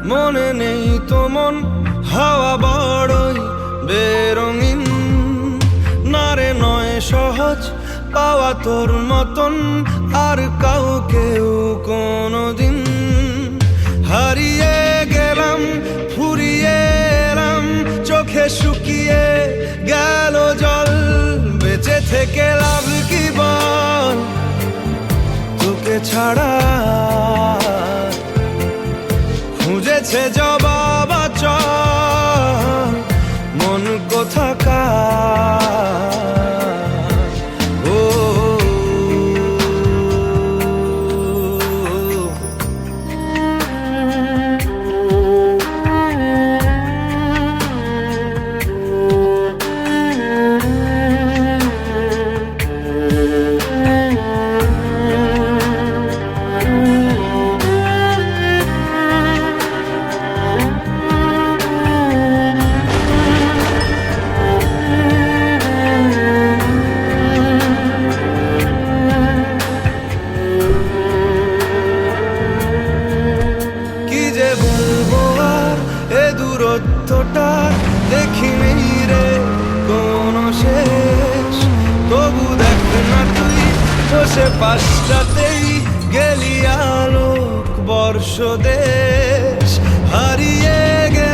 মনে নেই তো মন হাওয়া বড়ই বেরঙিন, না রে নয় সহজ পাওয়া তোর মতন আর কাউকেও কোনোদিন। হারিয়ে গেলাম ফুরিয়ে এলাম, চোখে শুকিয়ে গেল জল, বেঁচে থেকে লাভ কি বল তোকে ছাড়া। খুঁজেছে জবাব চল মন কোথাকার। ও দূরত্বটার দেখিনি রে কোনো শেষ, তবু দেখ না তুই বসে পাশটাতেই গেলি আলোক বর্ষ দেশ। হারিয়ে গেলাম